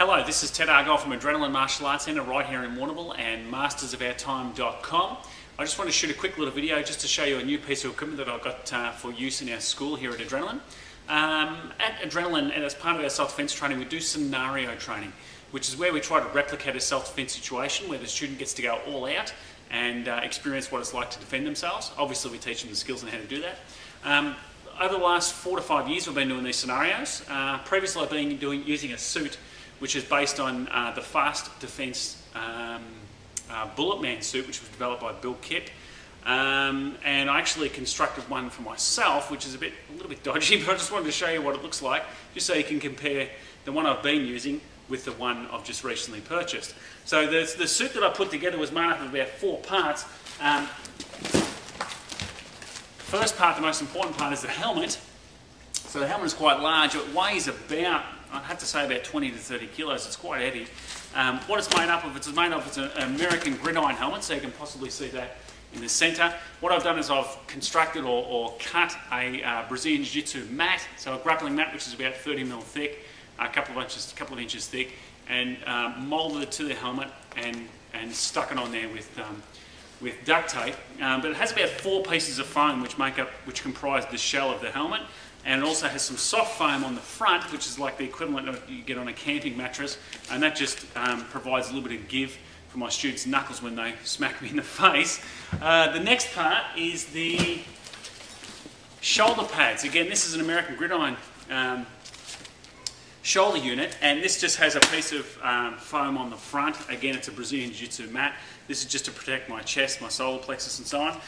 Hello, this is Ted Argyle from Adrenalin Martial Arts Centre right here in Warrnambool and mastersofourtime.com. I just want to shoot a quick little video just to show you a new piece of equipment that I've got for use in our school here at Adrenalin. At Adrenalin, and as part of our self-defense training, we do scenario training, which is where we try to replicate a self-defense situation where the student gets to go all out and experience what it's like to defend themselves. Obviously, we teach them the skills and how to do that. Over the last 4 to 5 years, we've been doing these scenarios. Previously, I've been using a suit which is based on the Fast Defense Bullet Man suit, which was developed by Bill Kipp. And I actually constructed one for myself, which is a little bit dodgy, but I just wanted to show you what it looks like, just so you can compare the one I've been using with the one I've just recently purchased. So the suit that I put together was made up of about 4 parts. First part, the most important part, is the helmet. So the helmet is quite large. It weighs about, I'd have to say, about 20 to 30 kilos. It's quite heavy. What it's made up of, it's an American gridiron helmet, so you can possibly see that in the centre. What I've done is I've constructed or cut a Brazilian Jiu-Jitsu mat, so a grappling mat which is about 30mm thick, a couple of inches thick, and moulded it to the helmet and stuck it on there with duct tape. But it has about 4 pieces of foam which comprise the shell of the helmet. And it also has some soft foam on the front, which is like the equivalent of you get on a camping mattress, and that just provides a little bit of give for my students' knuckles when they smack me in the face. The next part is the shoulder pads. Again, this is an American gridiron shoulder unit, and this just has a piece of foam on the front. Again, it's a Brazilian Jiu-Jitsu mat. This is just to protect my chest, my solar plexus and so on.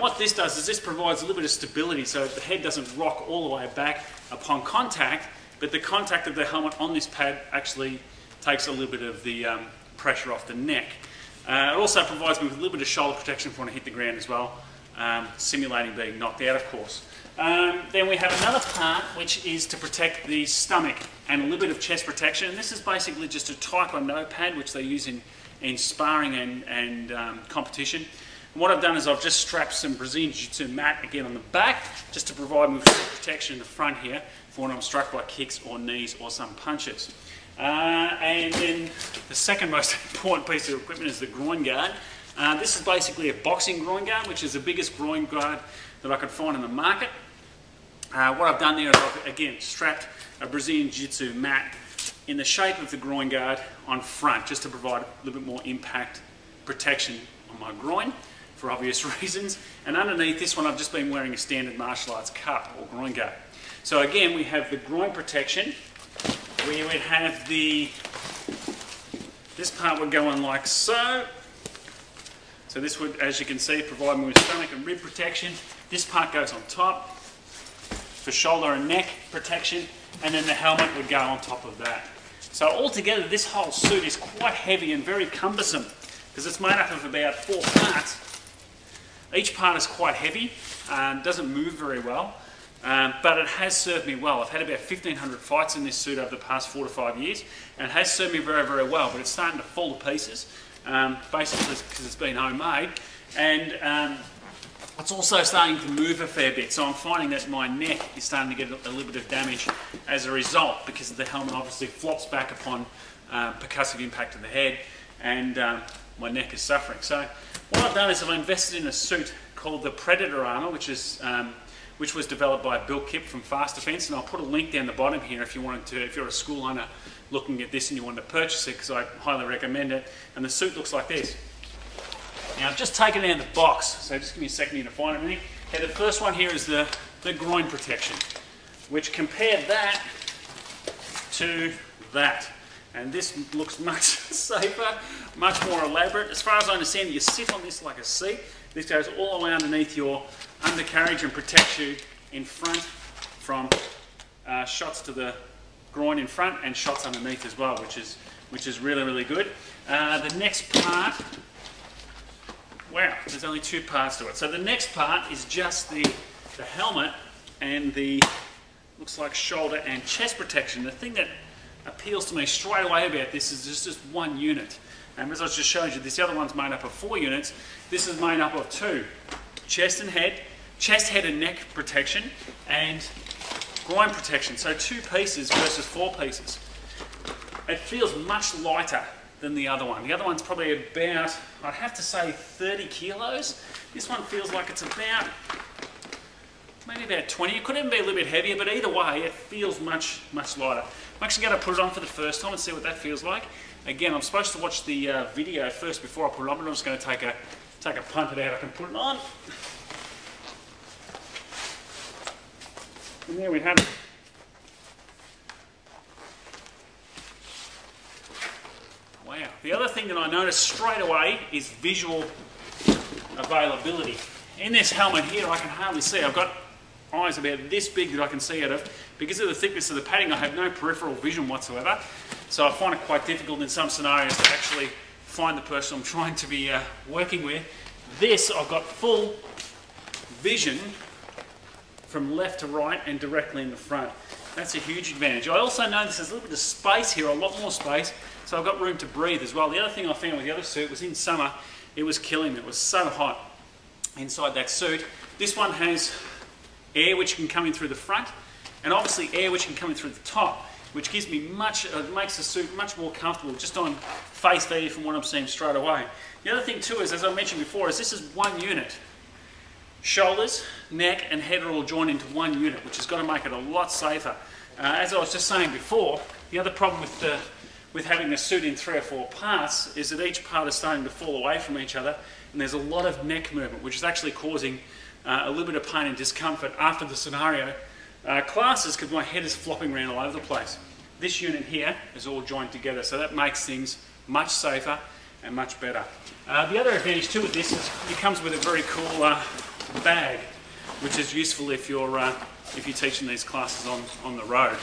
What this does is this provides a little bit of stability so the head doesn't rock all the way back upon contact, but the contact of the helmet on this pad actually takes a little bit of the pressure off the neck. It also provides me with a little bit of shoulder protection for when I hit the ground as well, simulating being knocked out, of course. Then we have another part which is to protect the stomach and a little bit of chest protection. And this is basically just a taekwondo pad which they use in sparring and competition. And what I've done is I've just strapped some Brazilian Jiu-Jitsu mat again on the back just to provide me with some protection in the front here for when I'm struck by kicks or knees or some punches. And then the second most important piece of equipment is the groin guard. This is basically a boxing groin guard, which is the biggest groin guard that I could find in the market. What I've done there is I've again strapped a Brazilian Jiu-Jitsu mat in the shape of the groin guard on front, just to provide a little bit more impact protection on my groin for obvious reasons. And underneath this one I've just been wearing a standard martial arts cup or groin guard. So again, we have the groin protection. We would have this part would go on like so. So this would, as you can see, provide me with stomach and rib protection. This part goes on top for shoulder and neck protection, and then the helmet would go on top of that. So altogether, this whole suit is quite heavy and very cumbersome because it's made up of about 4 parts. Each part is quite heavy, doesn't move very well, but it has served me well. I've had about 1,500 fights in this suit over the past 4 to 5 years, and it has served me very, very well, but it's starting to fall to pieces, basically because it's been homemade, and it's also starting to move a fair bit, so I'm finding that my neck is starting to get a little bit of damage as a result because the helmet obviously flops back upon percussive impact of the head, and my neck is suffering. So what I've done is I've invested in a suit called the Preditor Armour, which was developed by Bill Kipp from Fast Defense, and I'll put a link down the bottom here if you're a school owner looking at this and you want to purchase it, because I highly recommend it. And the suit looks like this. Now I've just taken it out of the box, so just give me a second here to find everything. Okay, the first one here is the groin protection, which compared that to that. And this looks much safer, much more elaborate. As far as I understand, you sit on this like a seat. This goes all the way underneath your undercarriage and protects you in front from shots to the groin in front and shots underneath as well, which is really, really good. The next part, wow, there's only 2 parts to it. So the next part is just the helmet and the, looks like shoulder and chest protection. The thing that appeals to me straight away about this is just 1 unit. And as I just showed you, this other one's made up of 4 units. This is made up of 2. Chest, head and neck protection, and groin protection. So 2 pieces versus 4 pieces. it feels much lighter than the other one. The other one's probably about, I'd have to say 30 kilos. This one feels like it's about, maybe about 20. It could even be a little bit heavier, but either way, it feels much, much lighter. I'm actually going to put it on for the first time and see what that feels like. Again, I'm supposed to watch the video first before I put it on, but I'm just going to take a punt it out. I can put it on. And there we have it. Wow. The other thing that I noticed straight away is visual availability. In this helmet here, I can hardly see. I've got eyes about this big that I can see out of. Because of the thickness of the padding, I have no peripheral vision whatsoever. So I find it quite difficult in some scenarios to actually find the person I'm trying to be working with. This, I've got full vision from left to right and directly in the front. That's a huge advantage. I also notice there's a little bit of space here, a lot more space, so I've got room to breathe as well. The other thing I found with the other suit was in summer, it was killing me. It was so hot inside that suit. This one has air which can come in through the front, and obviously air which can come in through the top, which gives me makes the suit much more comfortable just on face value from what I'm seeing straight away. The other thing too is, as I mentioned before, is this is one unit. Shoulders, neck and head are all joined into one unit, which has got to make it a lot safer. As I was just saying before, the other problem with having the suit in 3 or 4 parts is that each part is starting to fall away from each other, and there's a lot of neck movement, which is actually causing a little bit of pain and discomfort after the scenario classes, because my head is flopping around all over the place. This unit here is all joined together, so that makes things much safer and much better. The other advantage too with this is it comes with a very cool bag, which is useful if you're teaching these classes on the road.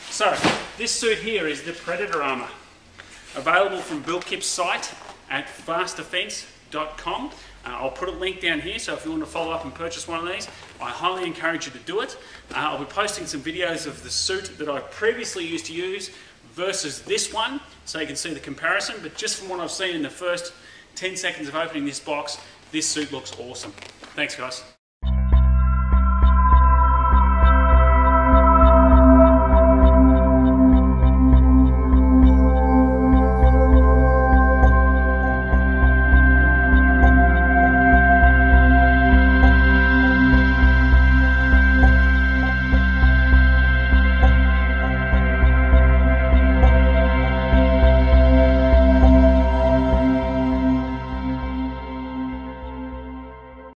So this suit here is the Preditor Armour, available from Build Kip's site at fastdefense.com. I'll put a link down here, so if you want to follow up and purchase one of these, I highly encourage you to do it. I'll be posting some videos of the suit that I previously used to use versus this one, so you can see the comparison, but just from what I've seen in the first 10 seconds of opening this box, this suit looks awesome. Thanks guys.